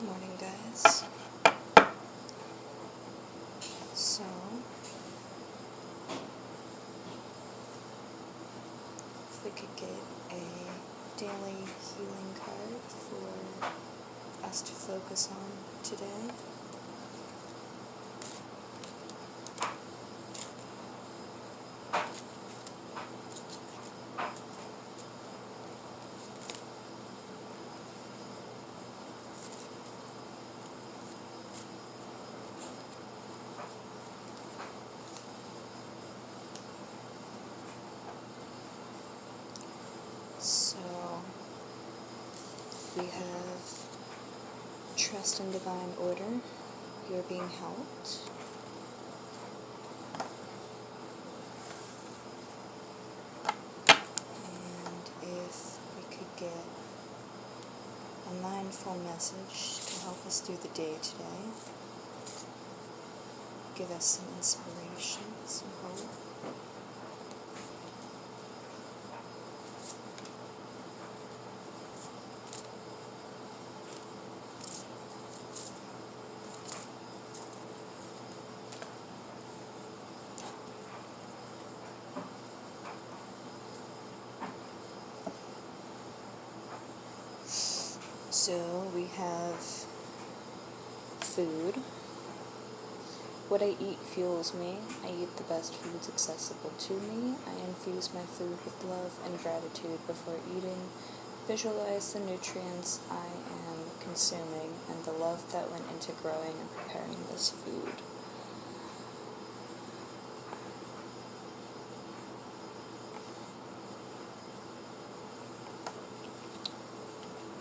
Morning, guys. So, if we could get a daily healing card for us to focus on today. So, we have trust in divine order. You're being helped. And if we could get a mindful message to help us through the day today, give us some inspiration, some hope. So we have food. What I eat fuels me. I eat the best foods accessible to me. I infuse my food with love and gratitude before eating. Visualize the nutrients I am consuming and the love that went into growing and preparing this food.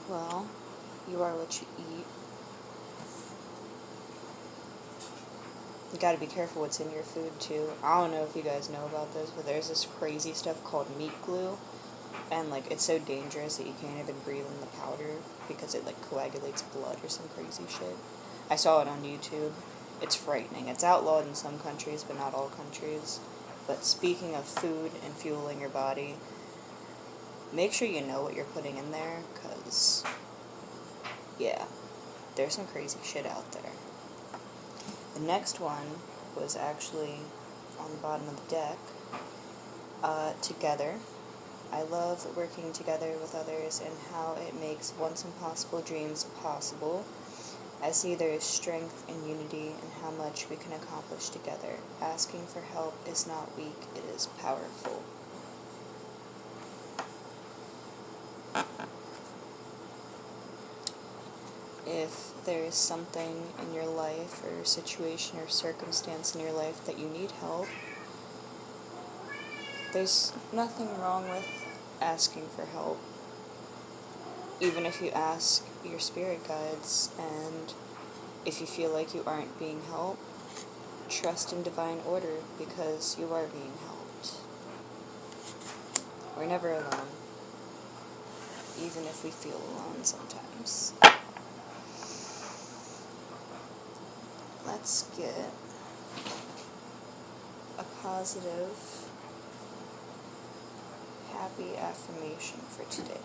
Well, you are what you eat. You gotta be careful what's in your food, too. I don't know if you guys know about this, but there's this crazy stuff called meat glue. And, it's so dangerous that you can't even breathe in the powder because it, coagulates blood or some crazy shit. I saw it on YouTube. It's frightening. It's outlawed in some countries, but not all countries. But speaking of food and fueling your body, make sure you know what you're putting in there, because, yeah, there's some crazy shit out there. The next one was actually on the bottom of the deck. Together. I love working together with others and how it makes once impossible dreams possible. I see there is strength in unity and how much we can accomplish together. Asking for help is not weak, it is powerful. If there is something in your life or situation or circumstance in your life that you need help, there's nothing wrong with asking for help. Even if you ask your spirit guides, and if you feel like you aren't being helped, trust in divine order because you are being helped. We're never alone, even if we feel alone sometimes. Let's get a positive, happy affirmation for today.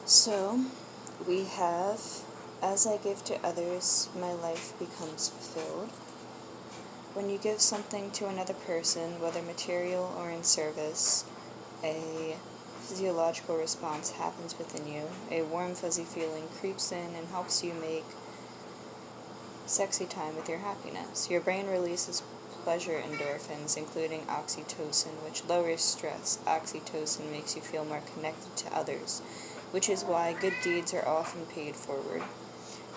So, we have As I give to others, my life becomes fulfilled. When you give something to another person, whether material or in service, a physiological response happens within you. A warm, fuzzy feeling creeps in and helps you make sexy time with your happiness. Your brain releases pleasure endorphins, including oxytocin, which lowers stress. Oxytocin makes you feel more connected to others, which is why good deeds are often paid forward.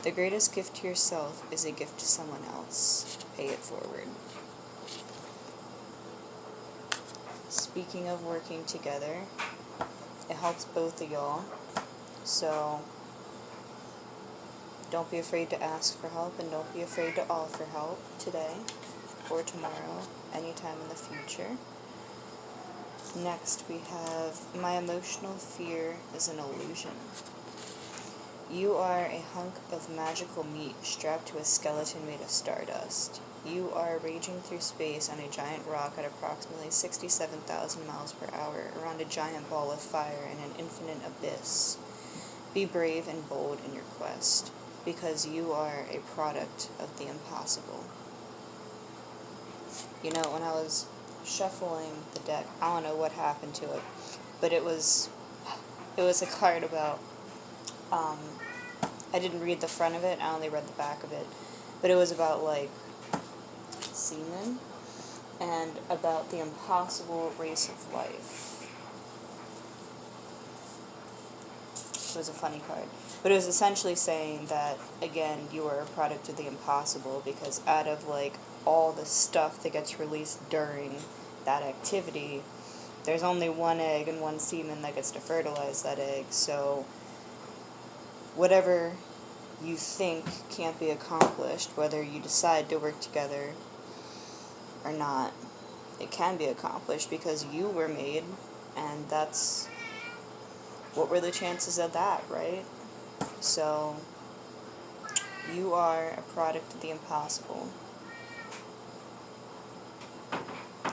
The greatest gift to yourself is a gift to someone else. Pay it forward. Speaking of working together, it helps both of y'all. So don't be afraid to ask for help, and don't be afraid to offer help today or tomorrow, anytime in the future. Next we have, my emotional fear is an illusion. You are a hunk of magical meat strapped to a skeleton made of stardust. You are raging through space on a giant rock at approximately 67,000 miles per hour around a giant ball of fire in an infinite abyss. Be brave and bold in your quest, because you are a product of the impossible. You know, when I was shuffling the deck, I don't know what happened to it, but it was a card about, I didn't read the front of it, I only read the back of it, but it was about, like, semen, and about the impossible race of life. It was a funny card. But it was essentially saying that, again, you are a product of the impossible, because out of, like, all the stuff that gets released during that activity, there's only one egg and one semen that gets to fertilize that egg, so whatever you think can't be accomplished, whether you decide to work together or not, it can be accomplished because you were made, and that's, what were the chances of that, right? So, you are a product of the impossible.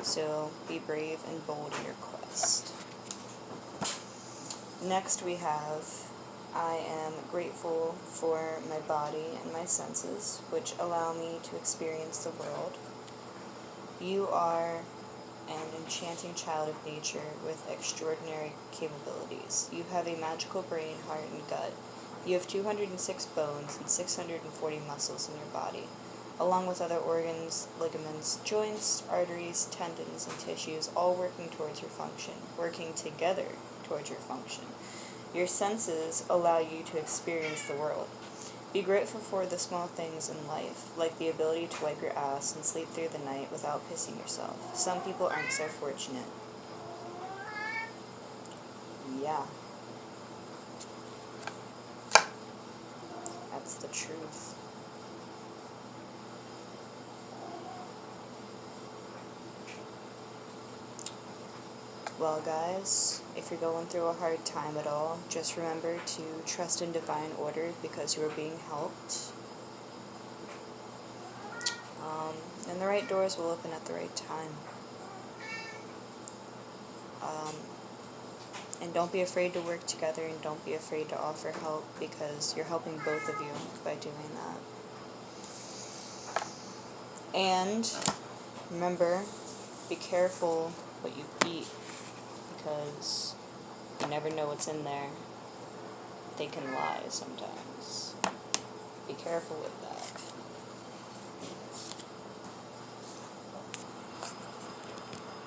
So, be brave and bold in your quest. Next we have, I am grateful for my body and my senses, which allow me to experience the world. You are an enchanting child of nature with extraordinary capabilities. You have a magical brain, heart, and gut. You have 206 bones and 640 muscles in your body, along with other organs, ligaments, joints, arteries, tendons, and tissues, all working towards your function, working together towards your function. Your senses allow you to experience the world. Be grateful for the small things in life, like the ability to wipe your ass and sleep through the night without pissing yourself. Some people aren't so fortunate. Yeah. That's the truth. Well, guys, if you're going through a hard time at all, just remember to trust in divine order, because you are being helped. And the right doors will open at the right time. And don't be afraid to work together, and don't be afraid to offer help, because you're helping both of you by doing that. And remember, be careful what you eat, because you never know what's in there. They can lie sometimes. Be careful with that.